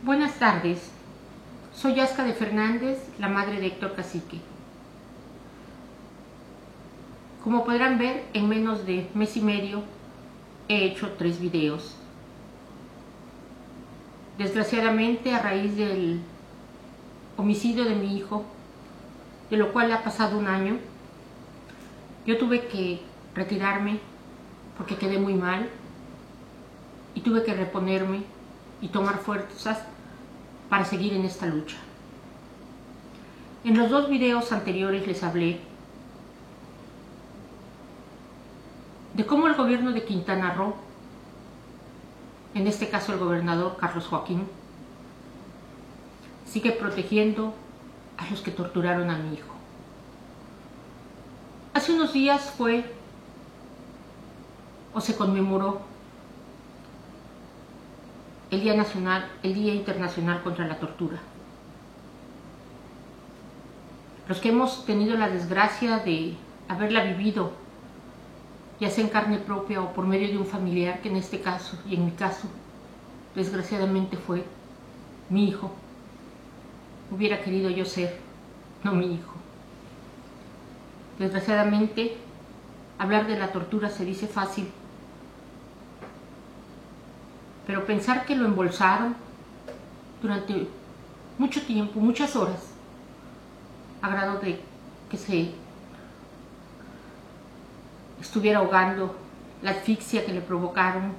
Buenas tardes, soy Yaska de Fernández, la madre de Héctor Cacique. Como podrán ver, en menos de mes y medio he hecho 3 videos. Desgraciadamente, a raíz del homicidio de mi hijo, de lo cual ha pasado un año, yo tuve que retirarme porque quedé muy mal y tuve que reponerme y tomar fuerzas para seguir en esta lucha. En los 2 videos anteriores les hablé de cómo el gobierno de Quintana Roo, en este caso el gobernador Carlos Joaquín, sigue protegiendo a los que torturaron a mi hijo. Hace unos días se conmemoró el Día Internacional contra la Tortura. Los que hemos tenido la desgracia de haberla vivido, ya sea en carne propia o por medio de un familiar, que en este caso y en mi caso, desgraciadamente fue mi hijo, hubiera querido yo ser, no mi hijo. Desgraciadamente, hablar de la tortura se dice fácil, pero pensar que lo embolsaron durante mucho tiempo, muchas horas, a grado de que se estuviera ahogando, la asfixia que le provocaron,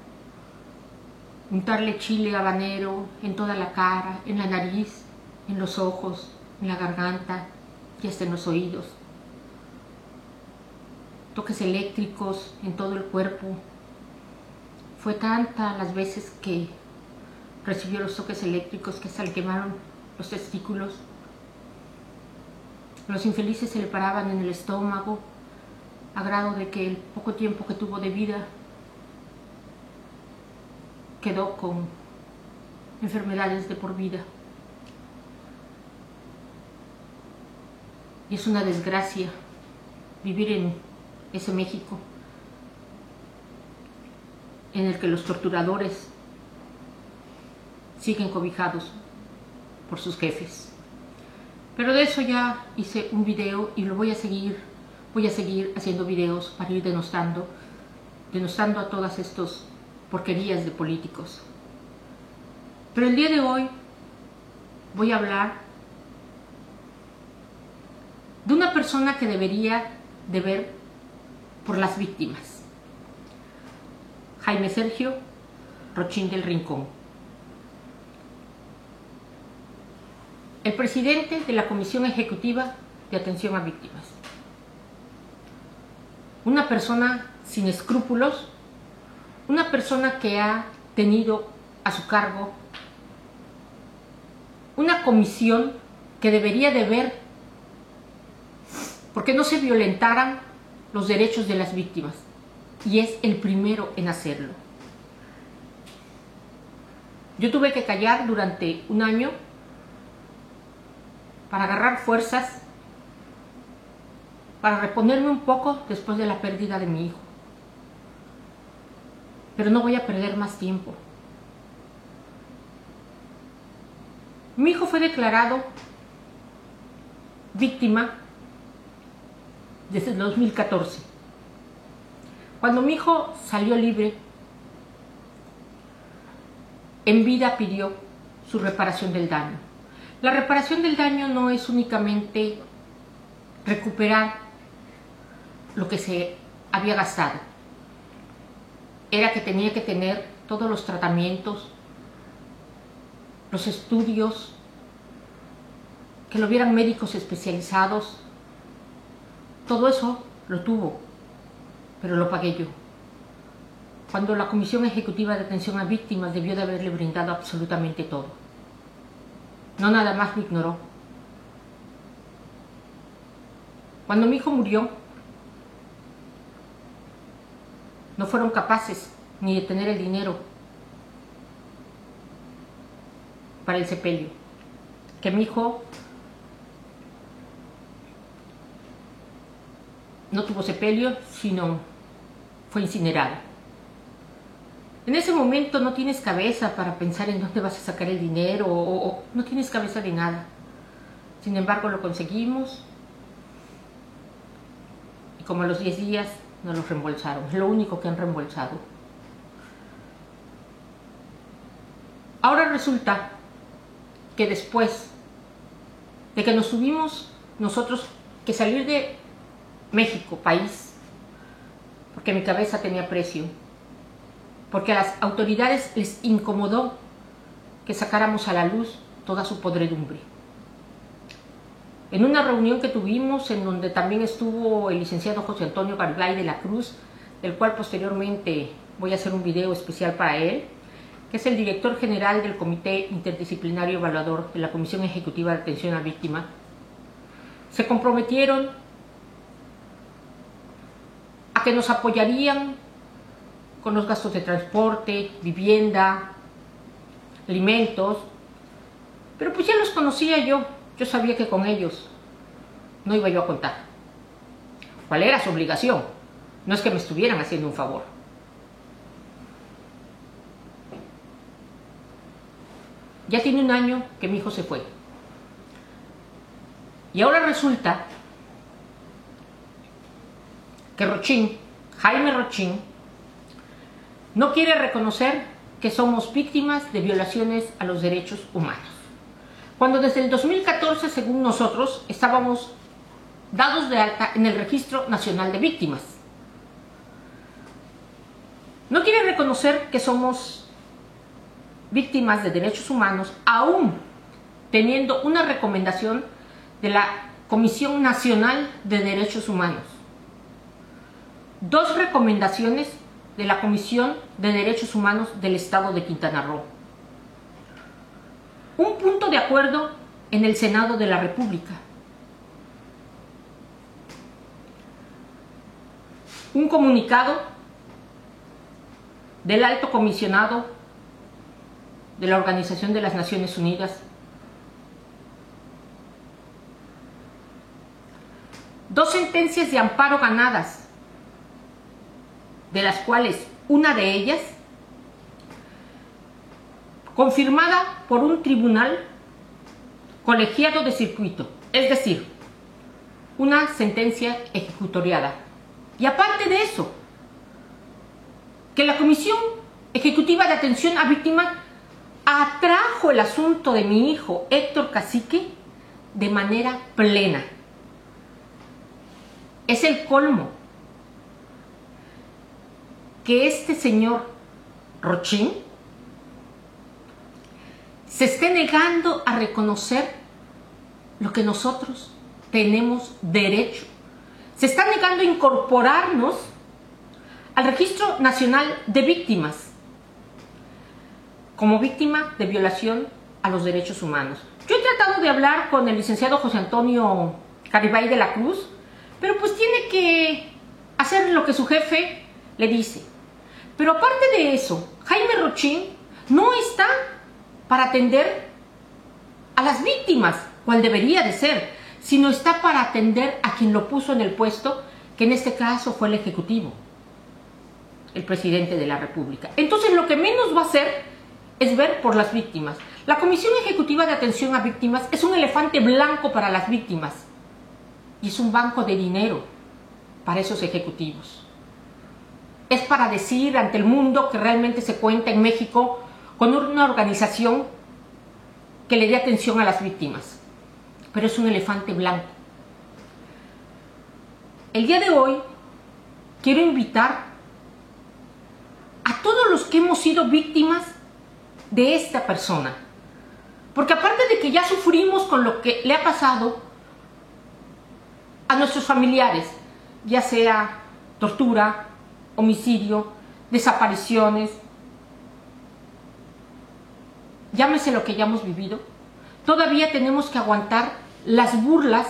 untarle chile habanero en toda la cara, en la nariz, en los ojos, en la garganta y hasta en los oídos, toques eléctricos en todo el cuerpo. Fue tantas las veces que recibió los toques eléctricos que hasta le quemaron los testículos. Los infelices se le paraban en el estómago, a grado de que el poco tiempo que tuvo de vida quedó con enfermedades de por vida. Y es una desgracia vivir en ese México en el que los torturadores siguen cobijados por sus jefes. Pero de eso ya hice un video y voy a seguir haciendo videos para ir denostando a todas estas porquerías de políticos. Pero el día de hoy voy a hablar de una persona que debería de ver por las víctimas. Jaime Sergio Rochín del Rincón, el presidente de la Comisión Ejecutiva de Atención a Víctimas. Una persona sin escrúpulos, una persona que ha tenido a su cargo una comisión que debería de ver porque no se violentaran los derechos de las víctimas, y es el primero en hacerlo. Yo tuve que callar durante un año para agarrar fuerzas, para reponerme un poco después de la pérdida de mi hijo. Pero no voy a perder más tiempo. Mi hijo fue declarado víctima desde el 2014. Cuando mi hijo salió libre, en vida pidió su reparación del daño. La reparación del daño no es únicamente recuperar lo que se había gastado. Era que tenía que tener todos los tratamientos, los estudios, que lo vieran médicos especializados. Todo eso lo tuvo, pero lo pagué yo. Cuando la Comisión Ejecutiva de Atención a Víctimas debió de haberle brindado absolutamente todo. No nada más lo ignoró. Cuando mi hijo murió, no fueron capaces ni de tener el dinero para el sepelio. Que mi hijo no tuvo sepelio, sino fue incinerado. En ese momento no tienes cabeza para pensar en dónde vas a sacar el dinero o no tienes cabeza de nada. Sin embargo, lo conseguimos y como a los 10 días nos los reembolsaron. Es lo único que han reembolsado. Ahora resulta que después de que nos tuvimos nosotros que salir de México, país, porque mi cabeza tenía precio, porque a las autoridades les incomodó que sacáramos a la luz toda su podredumbre. En una reunión que tuvimos, en donde también estuvo el licenciado José Antonio Garibay de la Cruz, del cual posteriormente voy a hacer un video especial para él, que es el director general del Comité Interdisciplinario Evaluador de la Comisión Ejecutiva de Atención a Víctima, se comprometieron a que nos apoyarían con los gastos de transporte, vivienda, alimentos, pero pues ya los conocía yo sabía que con ellos no iba yo a contar. ¿Cuál era su obligación? No es que me estuvieran haciendo un favor. Ya tiene un año que mi hijo se fue. Y ahora resulta que Rochín, Jaime Rochín, no quiere reconocer que somos víctimas de violaciones a los derechos humanos. Cuando desde el 2014, según nosotros, estábamos dados de alta en el Registro Nacional de Víctimas. No quiere reconocer que somos víctimas de derechos humanos, aún teniendo una recomendación de la Comisión Nacional de Derechos Humanos. 2 recomendaciones de la Comisión de Derechos Humanos del Estado de Quintana Roo. Un punto de acuerdo en el Senado de la República. Un comunicado del Alto Comisionado de la Organización de las Naciones Unidas. 2 sentencias de amparo ganadas, de las cuales una de ellas confirmada por un tribunal colegiado de circuito, es decir, una sentencia ejecutoriada. Y aparte de eso, que la Comisión Ejecutiva de Atención a Víctimas atrajo el asunto de mi hijo Héctor Cacique de manera plena. Es el colmo que este señor Rochín se esté negando a reconocer lo que nosotros tenemos derecho. Se está negando a incorporarnos al Registro Nacional de Víctimas como víctima de violación a los derechos humanos. Yo he tratado de hablar con el licenciado José Antonio Garibay de la Cruz, pero pues tiene que hacer lo que su jefe le dice. Pero aparte de eso, Jaime Rochín no está para atender a las víctimas, cual debería de ser, sino está para atender a quien lo puso en el puesto, que en este caso fue el Ejecutivo, el presidente de la República. Entonces lo que menos va a hacer es ver por las víctimas. La Comisión Ejecutiva de Atención a Víctimas es un elefante blanco para las víctimas y es un banco de dinero para esos ejecutivos. Es para decir ante el mundo que realmente se cuenta en México con una organización que le dé atención a las víctimas, pero es un elefante blanco. El día de hoy quiero invitar a todos los que hemos sido víctimas de esta persona, porque aparte de que ya sufrimos con lo que le ha pasado a nuestros familiares, ya sea tortura, homicidio, desapariciones, llámese lo que hayamos vivido, todavía tenemos que aguantar las burlas,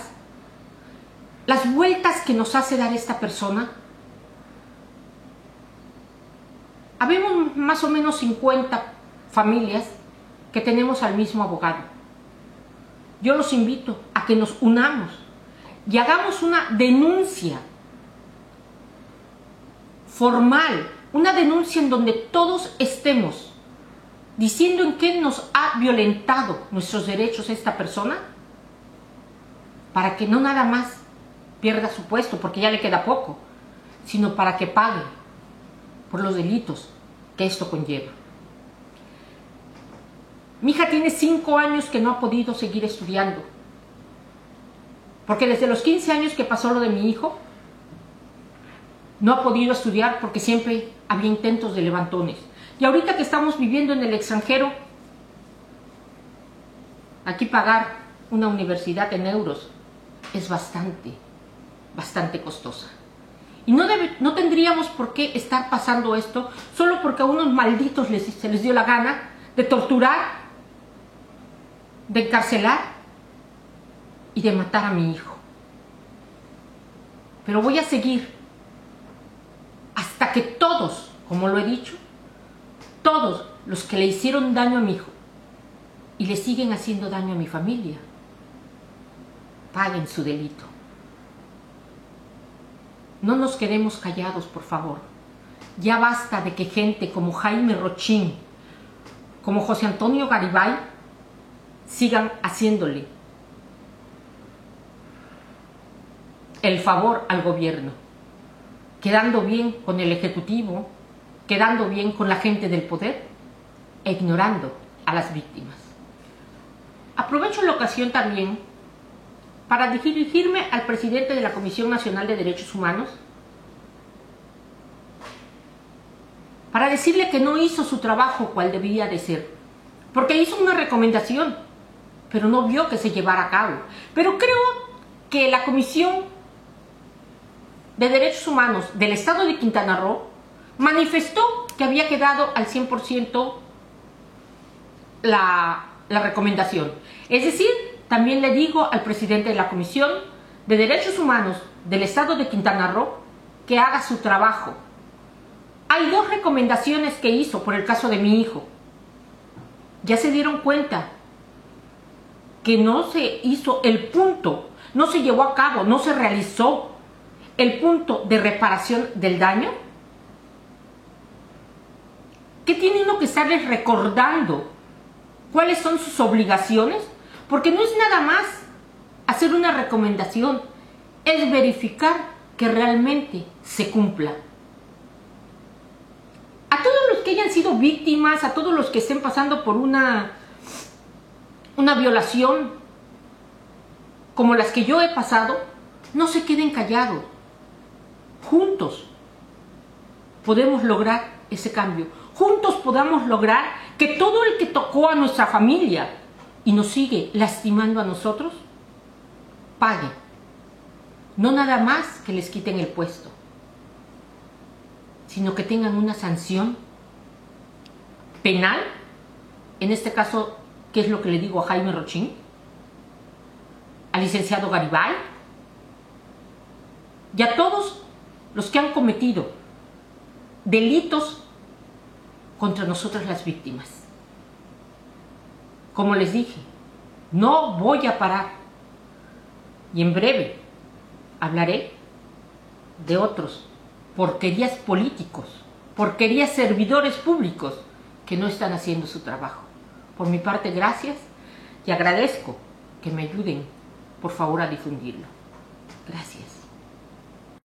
las vueltas que nos hace dar esta persona. Habemos más o menos 50 familias que tenemos al mismo abogado. Yo los invito a que nos unamos y hagamos una denuncia formal una denuncia en donde todos estemos diciendo en qué nos ha violentado nuestros derechos esta persona, para que no nada más pierda su puesto, porque ya le queda poco, sino para que pague por los delitos que esto conlleva. Mi hija tiene 5 años que no ha podido seguir estudiando, porque desde los 15 años que pasó lo de mi hijo, no ha podido estudiar porque siempre había intentos de levantones. Y ahorita que estamos viviendo en el extranjero, aquí pagar una universidad en euros es bastante costosa. Y no tendríamos por qué estar pasando esto solo porque a unos malditos se les dio la gana de torturar, de encarcelar y de matar a mi hijo. Pero voy a seguir hasta que todos, como lo he dicho, todos los que le hicieron daño a mi hijo y le siguen haciendo daño a mi familia, paguen su delito. No nos quedemos callados, por favor. Ya basta de que gente como Jaime Rochín, como José Antonio Garibay, sigan haciéndole el favor al gobierno, quedando bien con el Ejecutivo, quedando bien con la gente del poder e ignorando a las víctimas. Aprovecho la ocasión también para dirigirme al presidente de la Comisión Nacional de Derechos Humanos para decirle que no hizo su trabajo cual debía de ser, porque hizo una recomendación, pero no vio que se llevara a cabo. Pero creo que la Comisión de Derechos Humanos del Estado de Quintana Roo manifestó que había quedado al 100% la recomendación. Es decir, también le digo al presidente de la Comisión de Derechos Humanos del Estado de Quintana Roo que haga su trabajo. Hay 2 recomendaciones que hizo por el caso de mi hijo. Ya se dieron cuenta que no se hizo el punto, no se llevó a cabo, no se realizó el punto de reparación del daño. ¿Qué tiene uno que estarles recordando? ¿Cuáles son sus obligaciones? Porque no es nada más hacer una recomendación, es verificar que realmente se cumpla. A todos los que hayan sido víctimas, a todos los que estén pasando por una violación como las que yo he pasado, no se queden callados. Juntos podemos lograr ese cambio. Juntos podamos lograr que todo el que tocó a nuestra familia y nos sigue lastimando a nosotros, pague. No nada más que les quiten el puesto, sino que tengan una sanción penal. En este caso, ¿qué es lo que le digo a Jaime Rochín? Al licenciado Garibay y a todos los que han cometido delitos contra nosotras las víctimas. Como les dije, no voy a parar y en breve hablaré de otros porquerías políticos, porquerías servidores públicos que no están haciendo su trabajo. Por mi parte, gracias y agradezco que me ayuden, por favor, a difundirlo. Gracias.